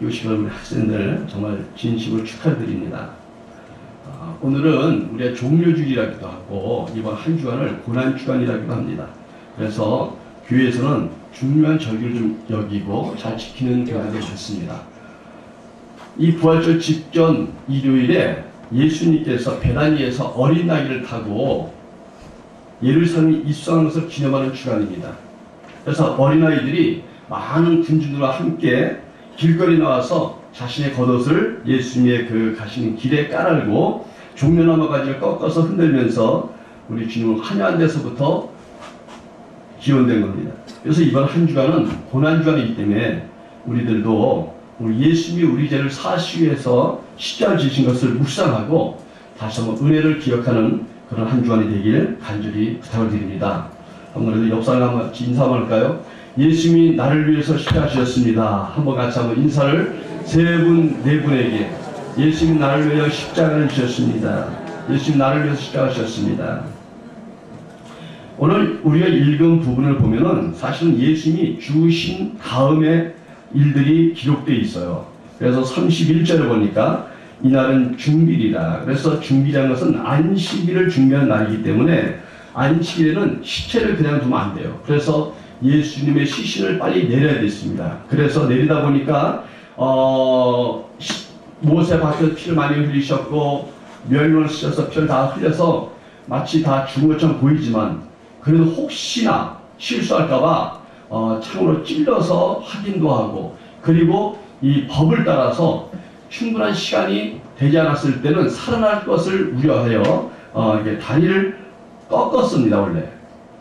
입교식을 우리 학생들 정말 진심으로 축하드립니다. 오늘은 우리의 종료주일이라기도 하고 이번 한 주간을 고난주간이라기도 합니다. 그래서 교회에서는 중요한 절기를 좀 여기고 잘 지키는 경우가 많습니다. 이 부활절 직전 일요일에 예수님께서 베다니에서 어린 나귀를 타고 예루살렘에 입성한 것을 기념하는 주간입니다. 그래서 어린아이들이 많은 군중들과 함께 길거리 나와서 자신의 겉옷을 예수님의 그 가시는 길에 깔아고 종려나무 가지를 꺾어서 흔들면서 우리 주님을 환영한 데서부터 기원된 겁니다. 그래서 이번 한 주간은 고난주간이기 때문에 우리들도 우리 예수님이 우리 죄를 사시기 위해서 십자가를 지신 것을 묵상하고 다시 한번 은혜를 기억하는 그런 한 주간이 되길 간절히 부탁을 드립니다. 아무래도 옆 사람 한번 인사 한번 할까요? 예수님이 나를 위해서 십자가 지셨습니다. 한번 같이 한번 인사를 네 분에게 예수님이 나를 위하여 십자가를 지셨습니다. 예수님이 나를 위해서 십자가 지셨습니다. 오늘 우리가 읽은 부분을 보면은 사실은 예수님이 죽으신 다음에 일들이 기록되어 있어요. 그래서 31절에 보니까 이날은 중길이다. 그래서 중길이라는 것은 안식일을 준비하는 날이기 때문에 안식일에는 시체를 그냥 두면 안 돼요. 그래서 예수님의 시신을 빨리 내려야 됐습니다. 그래서 내리다 보니까 모세 밭에서 피를 많이 흘리셨고 멸망을 쓰셔서 피를 다 흘려서 마치 다 죽은 것처럼 보이지만 그래도 혹시나 실수할까봐 창으로 찔러서 확인도 하고 그리고 이 법을 따라서 충분한 시간이 되지 않았을 때는 살아날 것을 우려하여 이게 다리를 꺾었습니다 원래.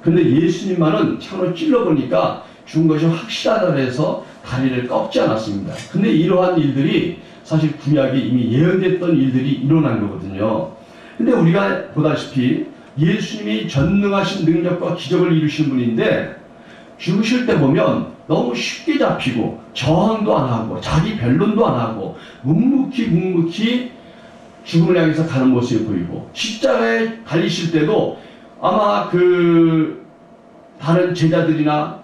근데 예수님만은 창으로 찔러보니까 죽은 것이 확실하다 해서 다리를 꺾지 않았습니다. 근데 이러한 일들이 사실 구약에 이미 예언됐던 일들이 일어난 거거든요. 근데 우리가 보다시피 예수님이 전능하신 능력과 기적을 이루신 분인데 죽으실 때 보면 너무 쉽게 잡히고 저항도 안 하고 자기 변론도 안 하고 묵묵히 죽음을 향해서 가는 모습이 보이고 십자가에 달리실 때도 아마 그 다른 제자들이나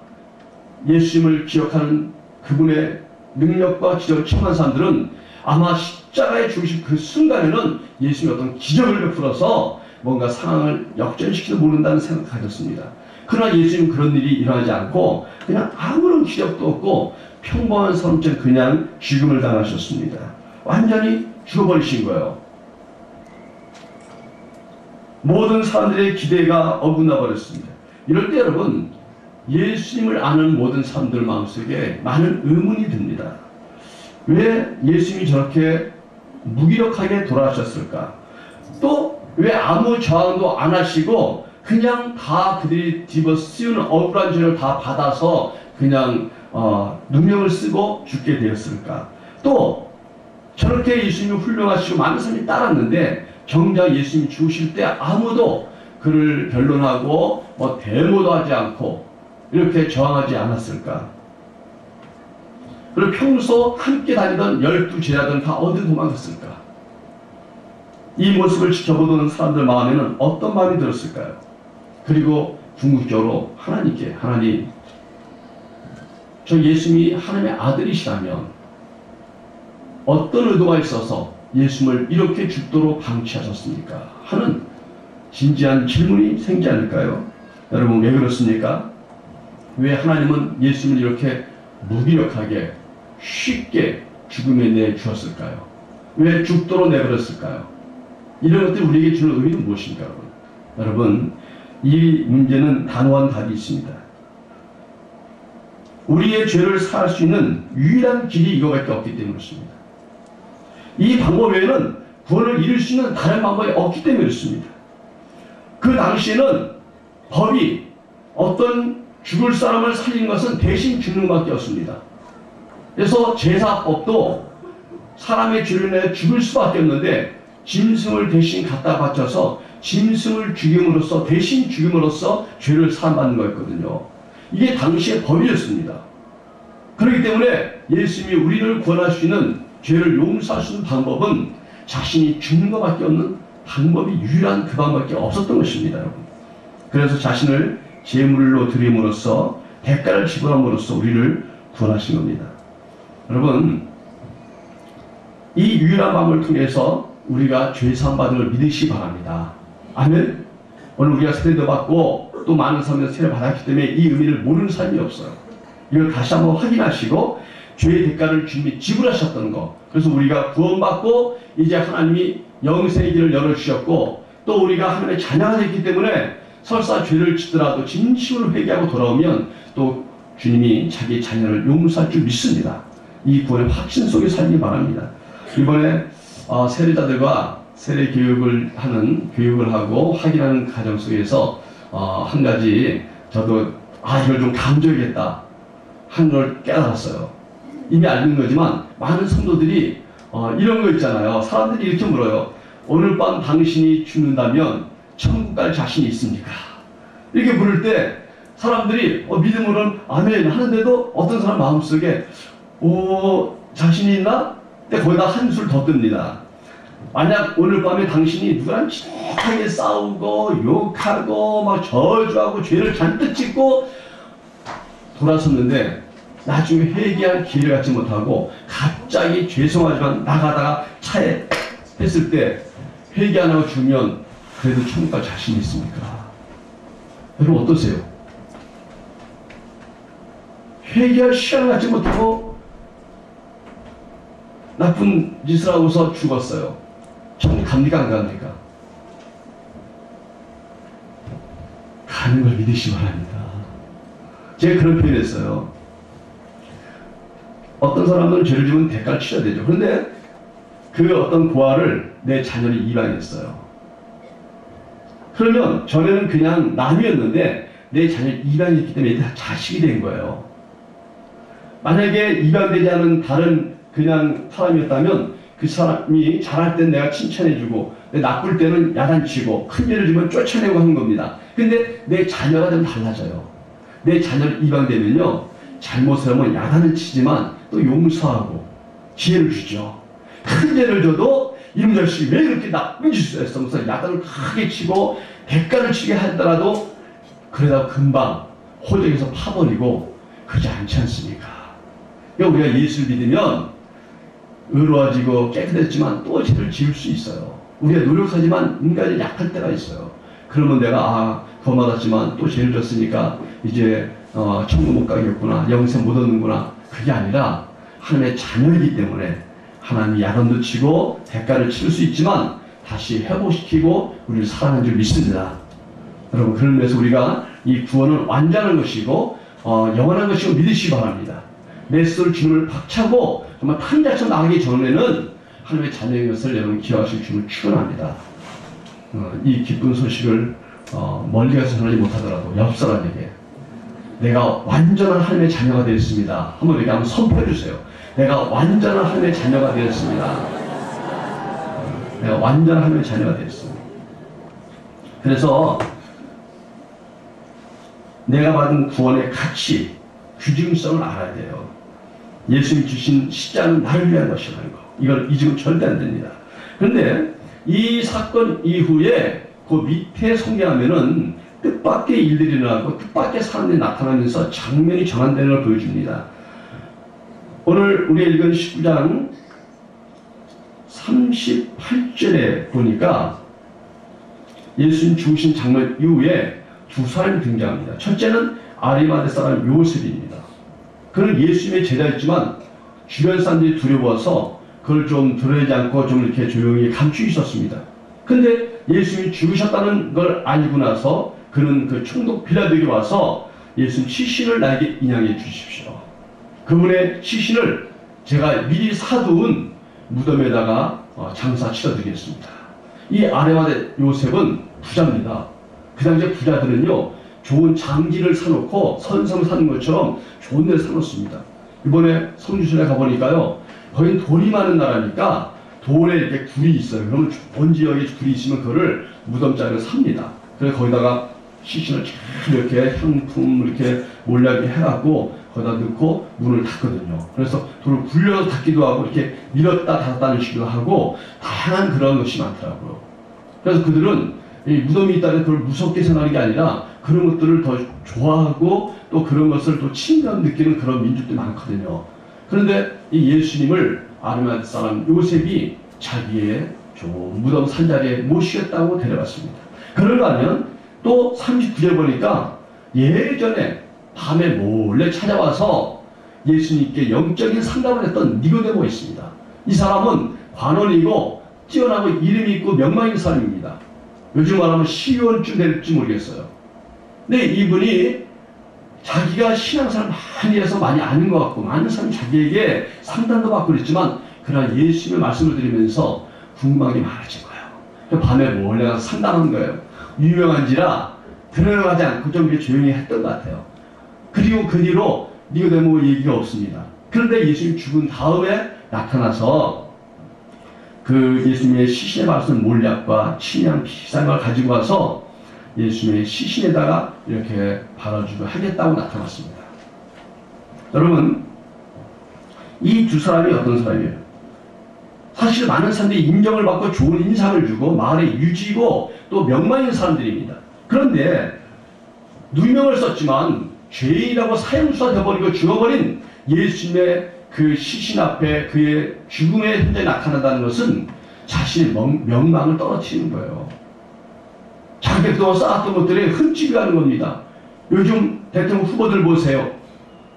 예수님을 기억하는 그분의 능력과 기적을 체험한 사람들은 아마 십자가에 죽으신 그 순간에는 예수님이 어떤 기적을 베풀어서 뭔가 상황을 역전시키도 모른다는 생각을 가졌습니다. 그러나 예수님은 그런 일이 일어나지 않고 그냥 아무런 기적도 없고 평범한 사람처럼 그냥 죽음을 당하셨습니다. 완전히 죽어버리신 거예요. 모든 사람들의 기대가 어긋나 버렸습니다. 이럴 때 여러분 예수님을 아는 모든 사람들 마음속에 많은 의문이 듭니다. 왜 예수님이 저렇게 무기력하게 돌아가셨을까? 또 왜 아무 저항도 안 하시고 그냥 다 그들이 뒤집어 씌우는 억울한 죄를 다 받아서 그냥 누명을 쓰고 죽게 되었을까? 또 저렇게 예수님이 훌륭하시고 많은 사람이 따랐는데 정작 예수님이 죽으실 때 아무도 그를 변론하고 데모도 하지 않고 이렇게 저항하지 않았을까? 그리고 평소 함께 다니던 12 제자들은 다 어디 도망갔을까? 이 모습을 지켜보던 사람들 마음에는 어떤 마음이 들었을까요? 그리고 궁극적으로 하나님께 하나님 저 예수님이 하나님의 아들이시라면 어떤 의도가 있어서 예수님을 이렇게 죽도록 방치하셨습니까? 하는 진지한 질문이 생기지 않을까요? 여러분 왜 그렇습니까? 왜 하나님은 예수님을 이렇게 무기력하게 쉽게 죽음에 내주었을까요? 왜 죽도록 내버렸을까요? 이런 것들이 우리에게 주는 의미는 무엇입니까? 여러분 이 문제는 단호한 답이 있습니다. 우리의 죄를 사할 수 있는 유일한 길이 이거밖에 없기 때문에 그렇습니다. 이 방법 외에는 구원을 이룰 수 있는 다른 방법이 없기 때문에 그렇습니다. 그 당시에는 법이 어떤 죽을 사람을 살리는 것은 대신 죽는 것밖에 없습니다. 그래서 제사법도 사람의 죄를 내어 죽을 수밖에 없는데 짐승을 대신 갖다 바쳐서 짐승을 죽임으로써 대신 죽임으로써 죄를 사함받는 거였거든요. 이게 당시의 법이었습니다. 그렇기 때문에 예수님이 우리를 구원할 수 있는 죄를 용서할 수 있는 방법은 자신이 죽는 것밖에 없는 방법이 유일한 그 방법밖에 없었던 것입니다. 여러분. 그래서 자신을 제물로 드림으로써 대가를 지불함으로써 우리를 구원하신 겁니다. 여러분 이 유일한 방법을 통해서 우리가 죄 사함 받은 걸 믿으시기 바랍니다. 아멘. 오늘 우리가 세례도 받고 또 많은 사람들 세례 받았기 때문에 이 의미를 모르는 사람이 없어요. 이걸 다시 한번 확인하시고 죄의 대가를 주님이 지불하셨던 거. 그래서 우리가 구원받고 이제 하나님이 영생의 길을 열어주셨고 또 우리가 하나님의 자녀가 됐기 때문에 설사 죄를 짓더라도 진심으로 회개하고 돌아오면 또 주님이 자기 자녀를 용서할 줄 믿습니다. 이 구원의 확신 속에 살기 바랍니다. 이번에 세례자들과 세례 교육을 하고 확인하는 과정 속에서 한 가지 저도 이걸 좀 강조해야겠다 하는 걸 깨달았어요. 이미 알는 거지만 많은 성도들이 이런 거 있잖아요. 사람들이 이렇게 물어요. 오늘 밤 당신이 죽는다면 천국 갈 자신이 있습니까? 이렇게 물을 때 사람들이 믿음으로는 아멘 하는데도 어떤 사람 마음속에 자신이 있나? 근데 거기다 한술 더 뜹니다. 만약 오늘 밤에 당신이 누구랑 지독하게 싸우고 욕하고 막 저주하고 죄를 잔뜩 짓고 돌아섰는데 나중에 회개할 기회를 갖지 못하고 갑자기 죄송하지만 나가다가 차에 했을 때 회개 안 하고 죽으면 그래도 천국 갈 자신이 있습니까? 여러분 어떠세요? 회개할 시간을 갖지 못하고 나쁜 짓을 하고서 죽었어요. 천국 갑니까 안 갑니까? 가는 걸 믿으시기 바랍니다. 제가 그런 표현을 했어요. 어떤 사람들은 죄를 지으면 대가를 치러야 되죠. 그런데 그 어떤 고아를 내 자녀를 입양했어요. 그러면 전에는 그냥 남이었는데 내 자녀를 입양했기 때문에 자식이 된 거예요. 만약에 입양되지 않은 다른 그냥 사람이었다면 그 사람이 잘할 땐 내가 칭찬해주고 나쁠 때는 야단치고 큰 죄를 지면 쫓아내고 하는 겁니다. 근데 내 자녀가 좀 달라져요. 내 자녀를 입양되면요 잘못을 하면 야단을 치지만 또 용서하고 지혜를 주죠. 큰 죄를 줘도 이놈 자식이 왜 이렇게 나쁜 짓을 했어? 무슨 야단을 크게 치고 대가를 치게 하더라도 그러다 금방 호적에서 파버리고 그러지 않지 않습니까? 그러니까 우리가 예수를 믿으면 의로워지고 깨끗했지만 또 죄를 지을 수 있어요. 우리가 노력하지만 인간이 약할 때가 있어요. 그러면 내가 구원받았지만 또 죄를 졌으니까 이제 천국 못 가겠구나, 영생 못 얻는구나. 그게 아니라 하나님의 자녀이기 때문에 하나님이 야단도 치고 대가를 치를 수 있지만 다시 회복시키고 우리를 사랑하는 줄 믿습니다. 여러분 그런 면에서 우리가 이 구원은 완전한 것이고 영원한 것이고 믿으시기 바랍니다. 메스를 주님을 박차고 정말 탄자처럼 나가기 전에는 하나님의 자녀인 것을 여러분 기억하실 주님을 축원합니다. 이 기쁜 소식을 멀리 가서 전하지 못하더라도 옆 사람에게 내가 완전한 하나님의 자녀가 되었습니다. 한번 이렇게 한번 선포해 주세요. 내가 완전한 하나님의 자녀가 되었습니다. 내가 완전한 하나님의 자녀가 되었습니다. 그래서 내가 받은 구원의 가치, 규증성을 알아야 돼요. 예수님이 주신 십자가는 나를 위한 것이라는 거. 이걸 잊으면 절대 안 됩니다. 그런데 이 사건 이후에 그 밑에 소개하면은 뜻밖의 일들이 일어나고 뜻밖의 사람들이 나타나면서 장면이 전환되는 걸 보여줍니다. 오늘 우리 읽은 19장 38절에 보니까 예수님 죽으신 장면 이후에 두 사람이 등장합니다. 첫째는 아리마대 사람 요셉입니다. 그는 예수님의 제자였지만 주변 사람들이 두려워서 그걸 좀 드러내지 않고 좀 이렇게 조용히 감추고 있었습니다. 근데 예수님이 죽으셨다는 걸 알고 나서 그는 그 총독 빌라도에게 와서 예수님 시신을 나에게 인양해 주십시오. 그분의 시신을 제가 미리 사두은 무덤에다가 장사 치러드리겠습니다. 이 아리마대 요셉은 부자입니다. 그 당시에 부자들은요 좋은 장기를 사놓고 선성 사는 것처럼 좋은 데를 사놓습니다. 이번에 성주시내 가보니까요 거긴 돌이 많은 나라니까 돌에 이렇게 굴이 있어요. 그러면 온 지역에 굴이 있으면 그거를 무덤자리를 삽니다. 그래서 거기다가 시신을 잘 이렇게 향품 이렇게 몰라게 해갖고 거기다 넣고 문을 닫거든요. 그래서 돌을 굴려서 닫기도 하고 이렇게 밀었다 닫았다는 식으로 하고 다양한 그런 것이 많더라고요. 그래서 그들은 이 무덤이 있다는 그걸 무섭게 생각하는 게 아니라 그런 것들을 더 좋아하고 또 그런 것을 또 친감 느끼는 그런 민족들이 많거든요. 그런데 이 예수님을 아르마데 사람 요셉이 자기의 좋은 무덤 산자리에 모시겠다고 데려갔습니다. 그런가 하면 또 39절 보니까 예전에 밤에 몰래 찾아와서 예수님께 영적인 상담을 했던 니고데모 있습니다. 이 사람은 관원이고 뛰어나고 이름이 있고 명망 있는 사람입니다. 요즘 말하면 시의원쯤 될지 모르겠어요. 근데 이분이 자기가 신앙생활 많이 해서 많이 아는 것 같고 많은 사람이 자기에게 상담도 받고 그랬지만 그러나 예수님의 말씀을 드리면서 궁금한 게 많아진 거예요. 밤에 몰래 가서 상담한 거예요. 유명한지라 들어가지 않고 좀 이렇게 조용히 했던 것 같아요. 그리고 그 뒤로 니고데모 얘기가 없습니다. 그런데 예수님 죽은 다음에 나타나서 그 예수님의 시신의 말씀 몰약과 침향 비싼 걸 가지고 와서 예수님의 시신에다가 이렇게 발라주고 하겠다고 나타났습니다. 여러분, 이 두 사람이 어떤 사람이에요? 사실 많은 사람들이 인정을 받고 좋은 인상을 주고 마을의 유지고 또 명망 있는 사람들입니다. 그런데 누명을 썼지만 죄인이라고 사형수가 되어버리고 죽어버린 예수님의 그 시신 앞에 그의 죽음의 현장에 나타난다는 것은 자신의 명망을 떨어뜨리는 거예요. 자기 그동안 쌓았던 것들이 흠집이 가는 겁니다. 요즘 대통령 후보들 보세요.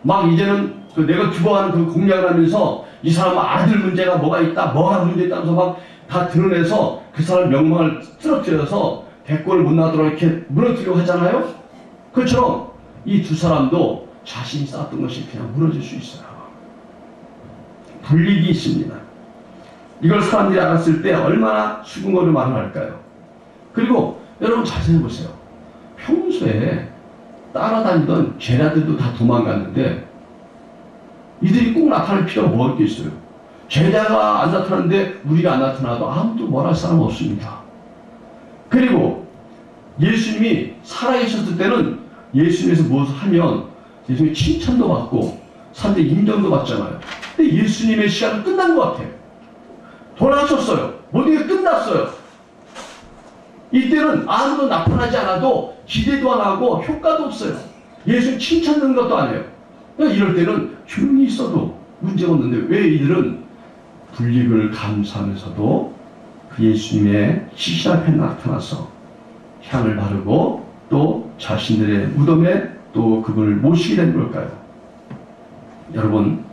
막 이제는 그 내가 주도하는 그 공약을 하면서 이 사람은 아들 문제가 뭐가 있다, 뭐가 문제 있다면서 막 다 드러내서 그 사람 명망을 쓰러뜨려서 대권을 못 나도록 이렇게 무너뜨리려고 하잖아요. 그처럼 이 두 사람도 자신이 쌓았던 것이 그냥 무너질 수 있어요. 불이익이 있습니다. 이걸 사람들이 알았을 때 얼마나 수군거려 말을 할까요? 그리고 여러분 잘 생각해보세요. 평소에 따라다니던 제자들도 다 도망갔는데 이들이 꼭 나타날 필요가 뭐가 있겠어요? 제자가 안 나타나는데 우리가 안 나타나도 아무도 뭘 할 사람 없습니다. 그리고 예수님이 살아계셨을 때는 예수님에서 무엇을 하면 예수님이 칭찬도 받고 사람들이 인정도 받잖아요. 근데 예수님의 시간은 끝난 것 같아요. 돌아가셨어요. 모든 게 끝났어요. 이때는 아무도 나타나지 않아도 기대도 안 하고 효과도 없어요. 예수님 칭찬 듣는 것도 안 해요. 이럴 때는 조용히 있어도 문제가 없는데 왜 이들은 불이익을 감수하면서도 그 예수님의 시신 앞에 나타나서 향을 바르고 또 자신들의 무덤에 또 그분을 모시게 된 걸까요? 여러분,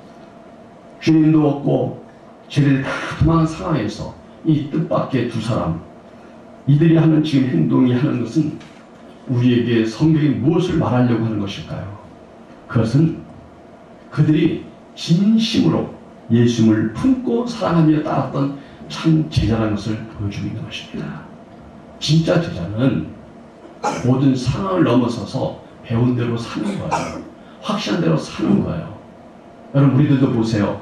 주님도 없고 쟤들이 다 도망한 상황에서 이 뜻밖의 두 사람, 이들이 하는 지금 행동이 하는 것은 우리에게 성경이 무엇을 말하려고 하는 것일까요? 그것은 그들이 진심으로 예수님을 품고 사랑하며 따랐던 참 제자라는 것을 보여주고 있는 것입니다. 진짜 제자는 모든 상황을 넘어서서 배운 대로 사는 거예요. 확신한 대로 사는 거예요. 여러분, 우리들도 보세요.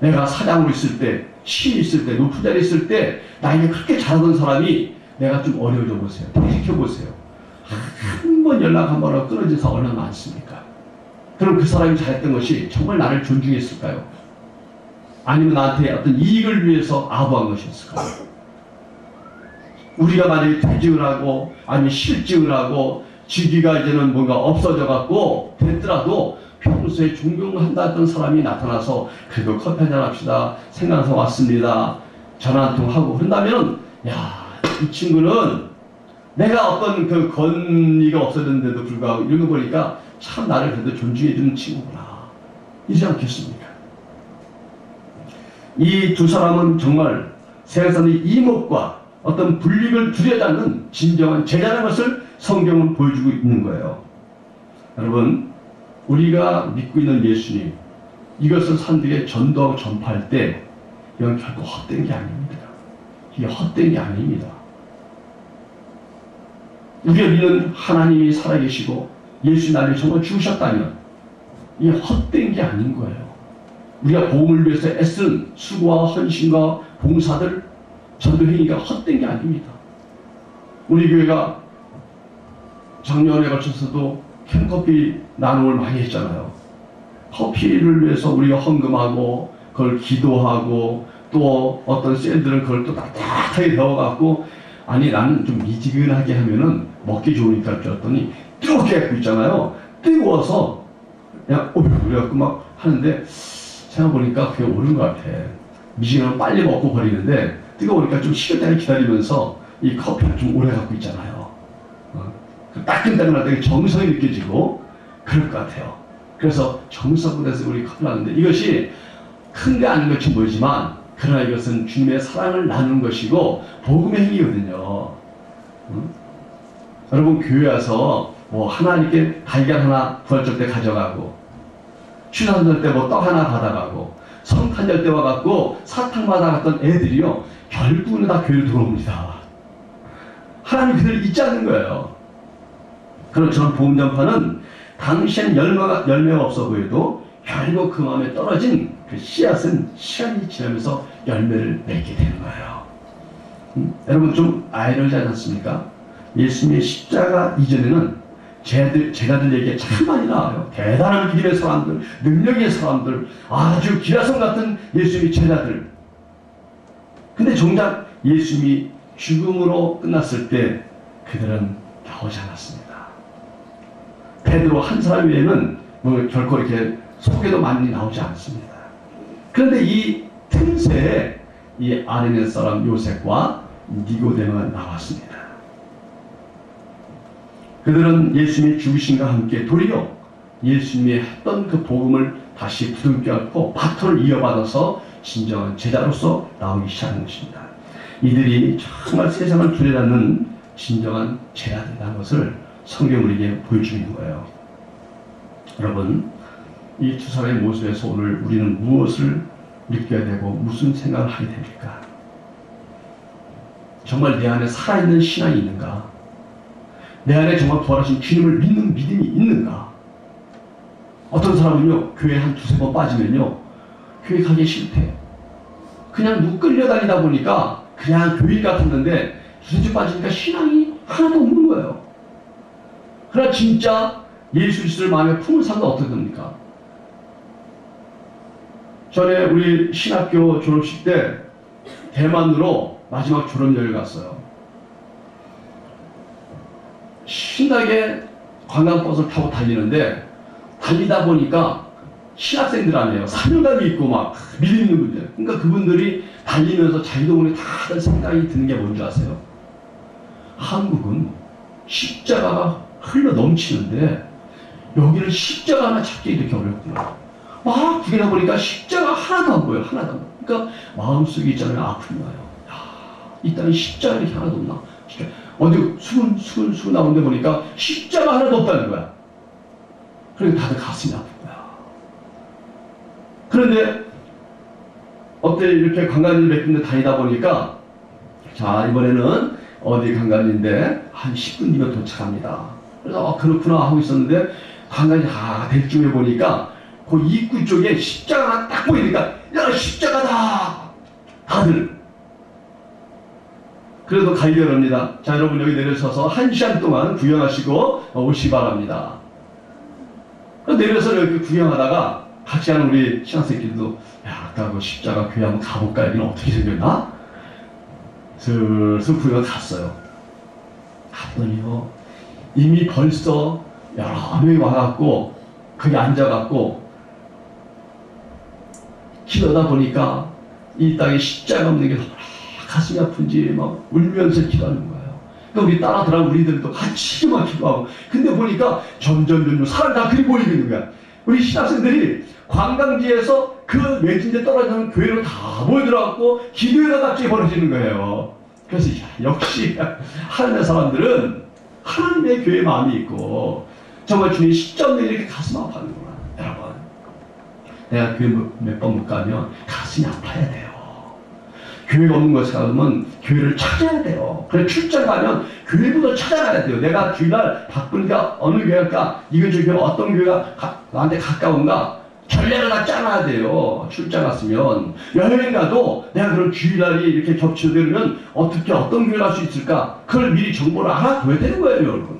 내가 사장으로 있을 때, 시에 있을 때, 높은 자리에 있을 때 나에게 그렇게 잘하던 사람이 내가 좀 어려워져 보세요. 돌이켜보세요. 한 번 연락 한 번 하고 끊어진 사람 얼마나 많습니까? 그럼 그 사람이 잘했던 것이 정말 나를 존중했을까요? 아니면 나한테 어떤 이익을 위해서 아부한 것이었을까요? 우리가 만약에 퇴직을 하고 아니면 실직을 하고 직위가 이제는 뭔가 없어져 갖고 됐더라도 평소에 존경한다 했던 사람이 나타나서 그래도 커피 한잔 합시다. 생각나서 왔습니다. 전화 한 통 하고 그런다면 야, 이 친구는 내가 어떤 그 권위가 없어졌는데도 불구하고 이런 거 보니까 참 나를 그래도 존중해주는 친구구나. 이러지 않겠습니까? 이 두 사람은 정말 세상의 이목과 어떤 불이익을 두려워하지 않는 진정한 제자라는 것을 성경은 보여주고 있는 거예요. 여러분, 우리가 믿고 있는 예수님, 이것을 사람들에게 전도하고 전파할 때 이건 결코 헛된 게 아닙니다. 이게 헛된 게 아닙니다. 우리가 믿는 하나님이 살아계시고 예수 나를 정말 죽으셨다면 이게 헛된 게 아닌 거예요. 우리가 복음을 위해서 애쓴 수고와 헌신과 봉사들, 전도 행위가 헛된 게 아닙니다. 우리 교회가 작년에 걸쳐서도 캔커피 나눔을 많이 했잖아요. 커피를 위해서 우리가 헌금하고 그걸 기도하고 또 어떤 셀들은 그걸 또 따뜻하게 데워갖고 아니 나는 좀 미지근하게 하면은 먹기 좋으니까 줬더니 뜨겁게 갖고 있잖아요. 뜨거워서 그냥 그래갖고 막 하는데 생각해보니까 그게 옳은 것 같아. 미지근하면 빨리 먹고 버리는데 뜨거우니까 좀 식을 때를 기다리면서 이 커피를 좀 오래 갖고 있잖아요. 따끈따끈할 때 정성이 느껴지고 그럴 것 같아요. 그래서 정성분해서 우리 커피를 하는데 이것이 큰 게 아닌 것처럼 보이지만 그러나 이것은 주님의 사랑을 나누는 것이고 복음의 행위거든요. 여러분 교회 와서 뭐 하나님께 달걀 하나 부활절 때 가져가고 추수한절 때 뭐 떡 하나 받아가고 성탄절 때 와갖고 사탕 받아갔던 애들이요 결국은 다 교회로 들어옵니다. 하나님 그들을 잊지 않는 거예요. 그렇지만 복음 전파는 당시엔 열매가 없어 보여도 결국 그 마음에 떨어진 그 씨앗은 시간이 지나면서 열매를 맺게 되는 거예요. 여러분 좀 아이러니하지 않습니까? 예수님의 십자가 이전에는 제자들 얘기가 참 많이 나와요. 대단한 믿음의 사람들, 능력의 사람들, 아주 기라성 같은 예수님의 제자들. 근데 정작 예수님이 죽음으로 끝났을 때 그들은 나오지 않았습니다. 베드로 한 사람 외에는 뭐 결코 이렇게 소개도 많이 나오지 않습니다. 그런데 이 틈새에 이 아레네 사람 요셉과 니고데모가 나왔습니다. 그들은 예수님의 죽으심과 함께 도리어 예수님이 했던 그 복음을 다시 부둥켜 안고 바톤을 이어받아서 진정한 제자로서 나오기 시작한 것입니다. 이들이 정말 세상을 두려워하는 진정한 제자들이라는 것을 성경은 우리에게 보여주는 거예요. 여러분, 이 두 사람의 모습에서 오늘 우리는 무엇을 느껴야 되고 무슨 생각을 하게 됩니까? 정말 내 안에 살아있는 신앙이 있는가? 내 안에 정말 부활하신 주님을 믿는 믿음이 있는가? 어떤 사람은요, 교회 한 두세 번 빠지면요, 교회 가기 싫대. 그냥 누구 끌려다니다 보니까 그냥 교인 같았는데 두세 주 빠지니까 신앙이 하나도 없는 거예요. 그러나 진짜 예수 그리스도를 마음에 품은 사람은 어떻게 됩니까? 전에 우리 신학교 졸업식 때 대만으로 마지막 졸업여행을 갔어요. 신나게 관광버스를 타고 달리는데 달리다 보니까 신학생들 아니에요. 사명감이 있고 막 믿음 있는 분들. 그러니까 그분들이 달리면서 자기도 모르게 다들 생각이 드는 게 뭔지 아세요? 한국은 십자가가 흘러 넘치는데 여기는 십자가 하나 찾기 이렇게 어렵구나. 막 구경해 보니까 십자가 하나도 안 보여요. 하나도 안 보여요. 그러니까 마음속에 있잖아요. 아픈 거예요. 이 땅에 십자가 이렇게 하나도 없나? 진짜 어디 수군 나오는데 보니까 십자가 하나도 없다는 거야. 그러니까 다들 가슴이 아픈 거야. 그런데 어때 이렇게 관광지를 몇 군데 다니다 보니까 자 이번에는 어디 관광지인데 한 10분 뒤면 도착합니다. 그래서 그렇구나 하고 있었는데 관광지 다 대충 해보니까 그 입구 쪽에 십자가 하나 딱 보이니까 야 십자가다 다들. 그래도 가이드랍니다. 자 여러분 여기 내려서서 1시간 동안 구경하시고 오시기 바랍니다. 내려서 이렇게 구경하다가 같이 하는 우리 신학생끼리도 야 아까 그 십자가 교회 한번 가볼까? 여기는 어떻게 생겼나? 슬슬 구경 갔어요. 갔더니요 이미 벌써 여러 명이 와갖고 거기 앉아갖고 기도하다 보니까 이 땅에 십자가 없는 게 가슴이 아픈지 막 울면서 기도하는 거예요. 그러니까 우리 따라 들어간 우리들도 같이 막 기도하고 근데 보니까 점점 사람 다 그리 보이는 거야. 우리 신학생들이 관광지에서 그 외진데 떨어지는 교회로 다 모여들어갖고 기도회가 갑자기 벌어지는 거예요. 그래서 역시 하나님의 사람들은 하나님의 교회에 마음이 있고 정말 주님 십자가에 이렇게 가슴 아파하는구나. 여러분 내가 교회 몇 번 못 가면 가슴이 아파야 돼요. 교회가 없는 것을 가면 교회를 찾아야 돼요. 그래 출장 가면 교회부터 찾아가야 돼요. 내가 주일날 바쁘니까 어느 교회 갈까? 이 근처 교회 어떤 교회가 나한테 가까운가? 전략을 다 짜놔야 돼요. 출장 갔으면 여행 가도 내가 그런 주일날이 이렇게 겹쳐되면 어떻게 어떤 교회 갈 수 있을까? 그걸 미리 정보를 알아둬야 되는 거예요, 여러분.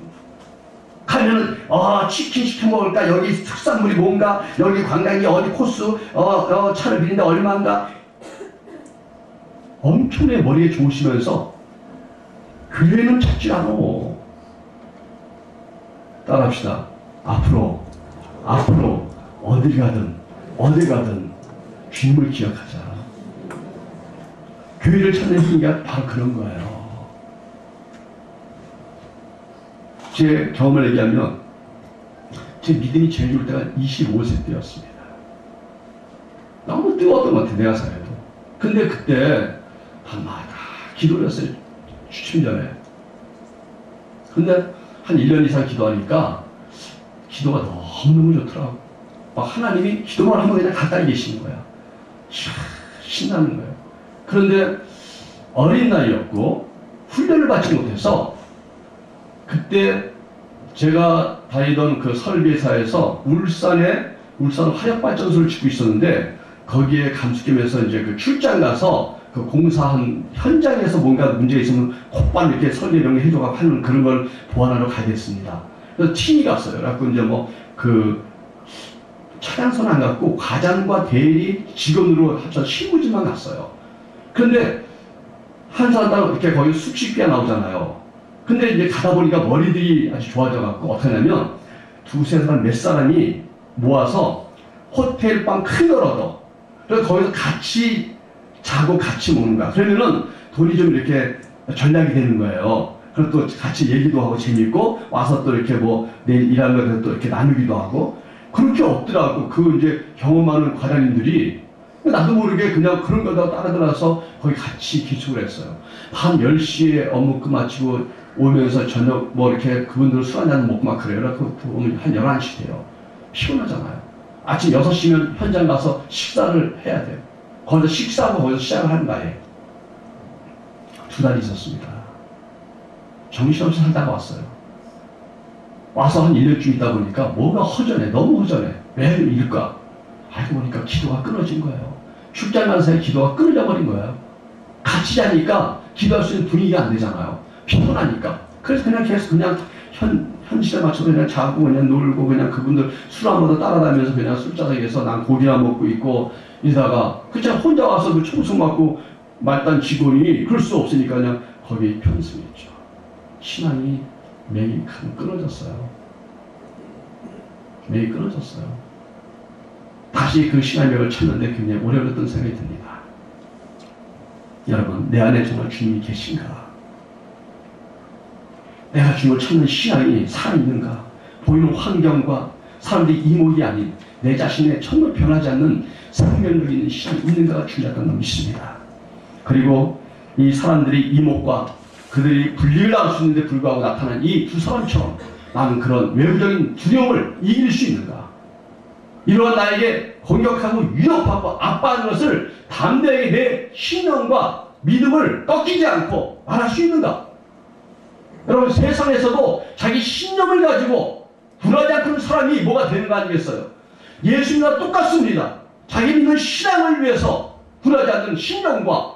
가면은 치킨 시켜 먹을까? 여기 특산물이 뭔가? 여기 관광지 어디 코스? 차를 빌린데 얼마인가? 엄청나게 머리에 좋으시면서 교회는 찾지 않아. 따라합시다. 앞으로 어디 가든 주님을 기억하자. 교회를 찾는 힘이 바로 그런 거예요. 제 경험을 얘기하면 제 믿음이 제일 좋을 때가 25세 때였습니다. 너무 뜨거웠던 것 같아요. 내가 살아도. 근데 그때 밤마다 기도를 했어요. 취침 전에. 근데 한 1년 이상 기도하니까 기도가 너무너무 좋더라고. 막 하나님이 기도만 하면 그냥 가까이 계시는 거야. 신나는 거예요. 그런데 어린 나이였고 훈련을 받지 못해서 그때 제가 다니던 그 설계사에서 울산 화력발전소를 짓고 있었는데 거기에 감축겸해서 이제 그 출장 가서 그 공사한 현장에서 뭔가 문제 있으면 곧바로 이렇게 설계 명령 해줘가 하는 그런 걸 보완하러 가야 됐습니다. 그래서 팀이 갔어요. 그래갖고 이제 뭐 그 차량선 안 갔고 과장과 대리 직원으로 합쳐 실무진만 갔어요. 그런데 한 사람 이렇게 거기 숙식비가 나오잖아요. 근데 이제 가다 보니까 머리들이 아주 좋아져갖고 어떻게 하냐면 두세 사람 몇 사람이 모아서 호텔방 큰 걸 얻어. 그래서 거기서 같이 자고 같이 먹는 거야. 그러면은 돈이 좀 이렇게 전략이 되는 거예요. 그리고 또 같이 얘기도 하고 재밌고 와서 또 이렇게 뭐 내일 일하는 거에 또 이렇게 나누기도 하고 그렇게 없더라고. 그 이제 경험 많은 과장님들이 나도 모르게 그냥 그런 거다 따라들어서 거기 같이 기숙을 했어요. 밤 10시에 업무 끝마치고 오면서 저녁 뭐 이렇게 그분들 술 한잔 먹고 막 그래요. 그래서 오면 한 11시 돼요. 피곤하잖아요. 아침 6시면 현장 가서 식사를 해야 돼요. 거기서 식사하고 거기서 시작을 하는 거예요. 2달 있었습니다. 정신없이 살다가 왔어요. 와서 한 1년쯤 있다 보니까 뭐가 허전해. 너무 허전해. 왜 일까? 알고 보니까 기도가 끊어진 거예요. 출장 간 사이에 기도가 끊어져 버린 거예요. 같이 자니까 기도할 수 있는 분위기가 안 되잖아요. 피곤하니까. 그래서 그냥 계속 그냥 현실에 맞춰서 그냥 자고 그냥 놀고 그냥 그분들 술 한 번 더 따라다니면서 그냥 술자석에서 난 고기나 먹고 있고 이러다가 그냥 혼자 와서 그 청소 맡고 말단 직원이 그럴 수 없으니까 그냥 거기 편승했죠. 신앙이 매일 끊어졌어요. 매일 끊어졌어요. 다시 그 신앙의 벽을 쳤는데 굉장히 오래 걸렸던 생각이 듭니다. 여러분, 내 안에 정말 주님이 계신가? 내가 주님을 찾는 신앙이 살아있는가? 보이는 환경과 사람들이 이목이 아닌 내 자신의 정말 변하지 않는 생명력 있는 신앙이 있는가가 중요하다는 믿습니다. 그리고 이 사람들이 이목과 그들이 분리를 나올 수 있는데 불구하고 나타난 이 두 사람처럼 나는 그런 외부적인 두려움을 이길 수 있는가? 이러한 나에게 공격하고 위협하고 압박하는 것을 담대하게 내 신념과 믿음을 꺾이지 않고 말할 수 있는가? 여러분, 세상에서도 자기 신념을 가지고 불하지 않는 사람이 뭐가 되는 거 아니겠어요? 예수님과 똑같습니다. 자기 믿는 신앙을 위해서 불하지 않는 신념과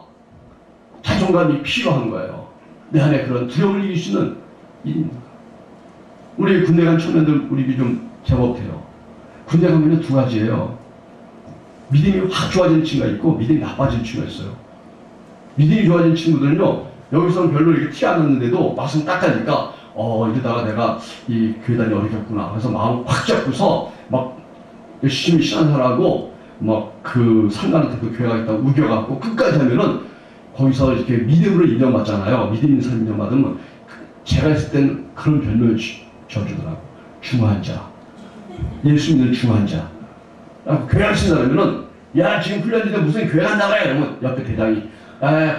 자존감이 필요한 거예요. 내 안에 그런 두려움을 이길 수 있는 일입니다. 우리 군대 간 청년들 우리 좀 제법 돼요. 군대 가면 두 가지예요. 믿음이 확 좋아지는 친구가 있고 믿음이 나빠지는 친구가 있어요. 믿음이 좋아지는 친구들은요, 여기서는 별로 이렇게 티 안 났는데도 막상 딱 가니까 이러다가 내가 이 교회 다니 어렵겠구나. 그래서 마음 확 잡고서 막 열심히 신앙생활하고 막 그 상관한테도 교회 가겠다고 우겨갖고 끝까지 하면은 거기서 이렇게 믿음으로 인정받잖아요. 믿음 있는 사람 인정받으면 제가 있을 땐 그런 별명을 줘주더라고. 중환자. 예수 믿는 중환자. 교회 가신 사람이면은 야 지금 훈련인데 무슨 교회 간다고 해. 이러면 옆에 대장이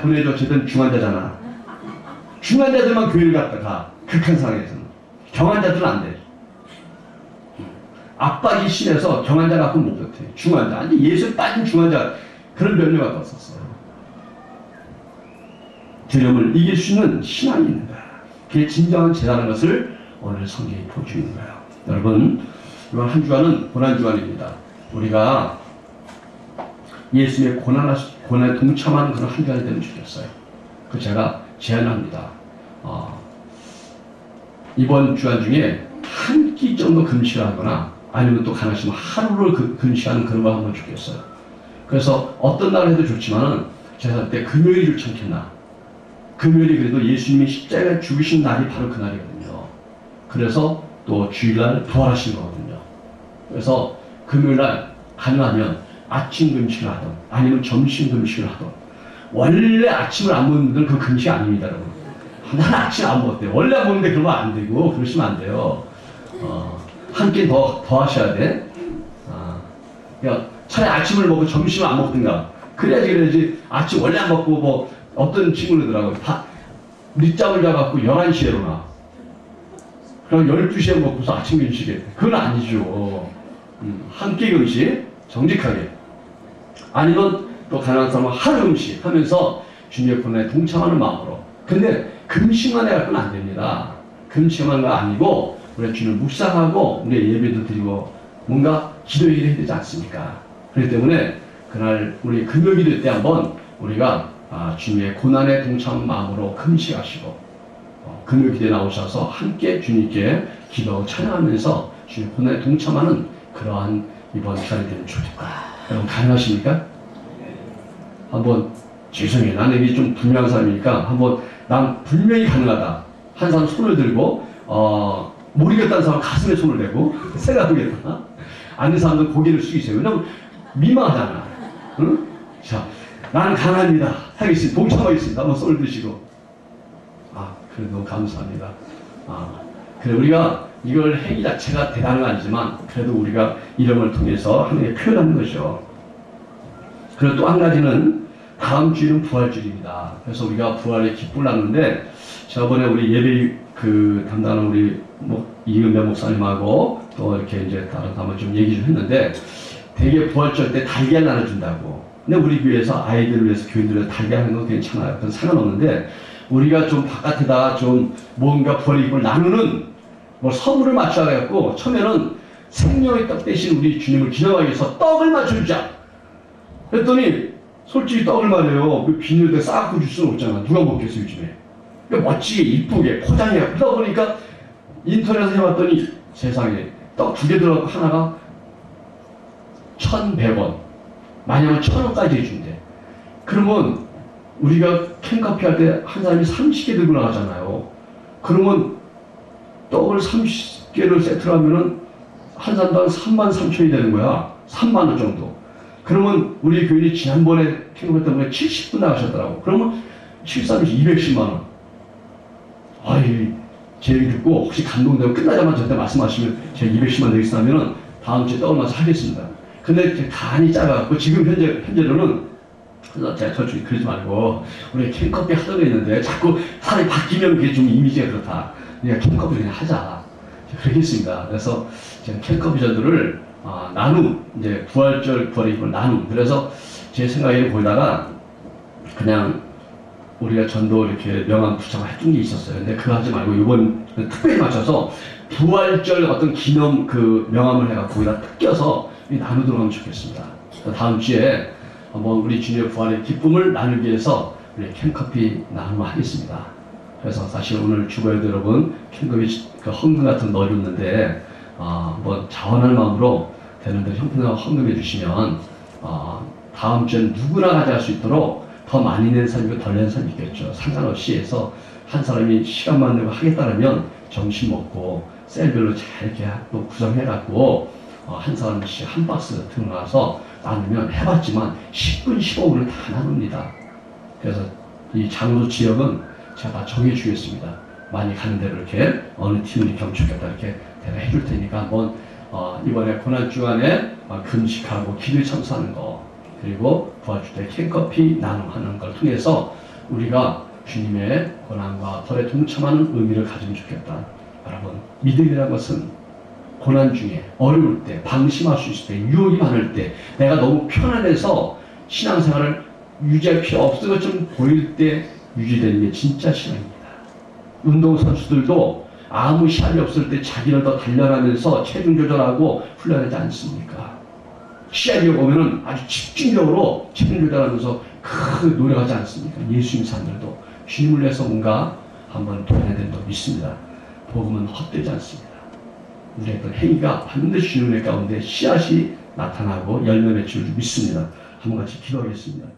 보내줘. 쟤들은 중환자잖아. 중환자들만 교회를 갔다가 극한 상황에서는. 경환자들은 안 돼. 압박이 심해서 경환자 갖고 못 버텨. 중환자. 아니 예수에 빠진 중환자. 그런 별명 갖고 왔었어요. 두려움을 이길 수 있는 신앙이 있는 거야. 그게 진정한 제자라는 것을 오늘 성경이 보여주는 거예요. 여러분, 이번 한 주간은 고난주간입니다. 우리가 예수님의 고난에 동참하는 그런 한 주간이 되면 좋겠어요. 그 제가 제안합니다. 이번 주간 중에 한 끼 정도 금식을 하거나 아니면 또 가능하시면 하루를 금식하는 그런 걸 하면 좋겠어요. 그래서 어떤 날을 해도 좋지만은 제가 그때 금요일을 참겠나. 금요일이 그래도 예수님이 십자가에 죽으신 날이 바로 그 날이거든요. 그래서 또 주일날 부활하신 거거든요. 그래서 금요일날 가능하면 아침 금식을 하던 아니면 점심 금식을 하던 원래 아침을 안 먹는 분들은 그 금식 아닙니다, 여러분. 난 아침 안 먹었대요. 원래 안 먹는데 그러면 안 되고 그러시면 안 돼요. 한 끼 더 하셔야 돼. 그러니까 차라리 아침을 먹고 점심을 안 먹든가. 그래야지. 아침 원래 안 먹고 뭐 어떤 친구들하고 다 늦잠을 자갖고 11시에 일어나. 그럼 12시에 먹고서 아침 금식에. 그건 아니죠. 한 끼 금식 정직하게. 아니면 또 가난한 사람은 하루 금식 하면서 주님의 고난에 동참하는 마음으로. 근데 금식만 해갖고는 안 됩니다. 금식만가 아니고 우리가 주님을 묵상하고 우리 예배도 드리고 뭔가 기도를 해야 되지 않습니까? 그렇기 때문에 그날 우리 금요기도 때 한번 우리가 주님의 고난에 동참하는 마음으로 금식하시고 금요기도에 나오셔서 함께 주님께 기도 찬양하면서 주님의 고난에 동참하는 그러한 이번 기간이 되면 좋겠다. 여러분 가능하십니까? 한번 죄송해요. 나는 이게 좀 분명한 사람이니까 한번 난 분명히 가능하다. 한 사람 손을 들고 모르겠다는 사람 가슴에 손을 대고 생각하겠다. 아는 사람은 고개를 숙이세요. 왜냐면 미망하잖아. 응? 자, 나는 가능합니다. 하겠습니다. 동참하겠습니다. 한번 손을 드시고. 그래 너무 감사합니다. 그래 우리가 이걸 행위 자체가 대단한 건 아니지만 그래도 우리가 이름을 통해서 하나님의 표현하는 거죠. 그리고 또 한 가지는 다음 주일은 부활주일입니다. 그래서 우리가 부활의 기쁨을 나누는데 저번에 우리 예배 담당하는 우리 이은배 목사님하고 또 이렇게 이제 다른 사람을 좀 얘기 좀 했는데 되게 부활절 때 달걀 나눠준다고. 근데 우리 교회에서 아이들을 위해서 교인들을 달걀 하는 건 괜찮아요. 그건 상관없는데 우리가 좀 바깥에다 좀 뭔가 부활의 기쁨을 나누는 선물을 맞춰야 해갖고 처음에는 생명의 떡 대신 우리 주님을 기념하기 위해서 떡을 맞춰주자. 그랬더니 솔직히 떡을 말이에요. 그 비닐에 싸고 줄 수는 없잖아. 누가 먹겠어 요즘에. 그러니까 멋지게 이쁘게 포장해. 그러다 보니까 인터넷에서 해봤더니 세상에 떡 2개 들어가고 하나가 1,100원. 만약에 1,000원까지 해준대. 그러면 우리가 캔커피 할 때 한 사람이 30개 들고 나가잖아요. 그러면 떡을 30개를 세트로 하면은 한 사람당 33,000원이 되는 거야. 3만원 정도. 그러면 우리 교인이 지난번에 캔커피 때문에 70분 나가셨더라고. 그러면 73이 210만원. 제 얘기 듣고 혹시 감동되고 끝나자마자 저한테 말씀하시면 제가 210만 내겠습니다 하면은 다음 주에 떡을 마서 하겠습니다. 근데 간이 작아갖고 지금 현재로는 그래서 제가 저쪽에 그러지 말고 우리 캔커피 하던 게 있는데 자꾸 사람이 바뀌면 그게 좀 이미지가 그렇다. 그러니까 캔커피 그냥 하자. 그렇게 했습니다. 그래서 제가 캔커피전들을 나눔, 이제 부활절 부활의 기쁨을 나눔. 그래서 제 생각에 보다가 그냥 우리가 전도 이렇게 명함 부착을 해준 게 있었어요. 근데 그거 하지 말고 이번 특별히 맞춰서 부활절 어떤 기념 명함을 해갖고 거기다 뜯겨서 나누도록 하면 좋겠습니다. 다음 주에 한번 우리 주님의 부활의 기쁨을 나누기 위해서 우리 캔커피 나눔하겠습니다. 그래서 사실 오늘 주보에도 여러분 캔커피 헌금 같은 거 넣어줬는데 한번 자원할 마음으로 되는 대로 형편을 헌금해 주시면 다음 주엔 누구나 가져갈 수 있도록 더 많이 낸 사람이고 덜 낸 사람이 있겠죠. 상관없이 해서 한 사람이 시간만 내고 하겠다면 점심 먹고 셀별로 잘 이렇게 또 구성해갖고 한 사람씩 한 박스 들어가서 나누면 해봤지만 10분, 15분을 다 나눕니다. 그래서 이 장소 지역은 제가 다 정해주겠습니다. 많이 가는 대로 이렇게 어느 팀을 이렇게 하면 좋겠다 이렇게 제가 해줄 테니까 한번 이번에 고난주간에 금식하고 기도에 참석하는 거 그리고 부활주 때 캔커피 나눔하는 걸 통해서 우리가 주님의 고난과 벌에 동참하는 의미를 가지면 좋겠다. 여러분 믿음이라는 것은 고난 중에 어려울 때 방심할 수 있을 때 유혹이 많을 때 내가 너무 편안해서 신앙생활을 유지할 필요 없을 것처럼 보일 때 유지되는 게 진짜 신앙입니다. 운동선수들도 아무 시합이 없을 때 자기를 더 단련하면서 체중 조절하고 훈련하지 않습니까? 시합이 오면은 아주 집중적으로 체중 조절하면서 노력하지 않습니까? 예수님 사람들도 주님을 위해서 뭔가 한번 도전해야 된다고 믿습니다. 복음은 헛되지 않습니다. 우리의 어떤 행위가 반드시 주님의 가운데 씨앗이 나타나고 열매 맺힐 줄 믿습니다. 한번 같이 기도하겠습니다.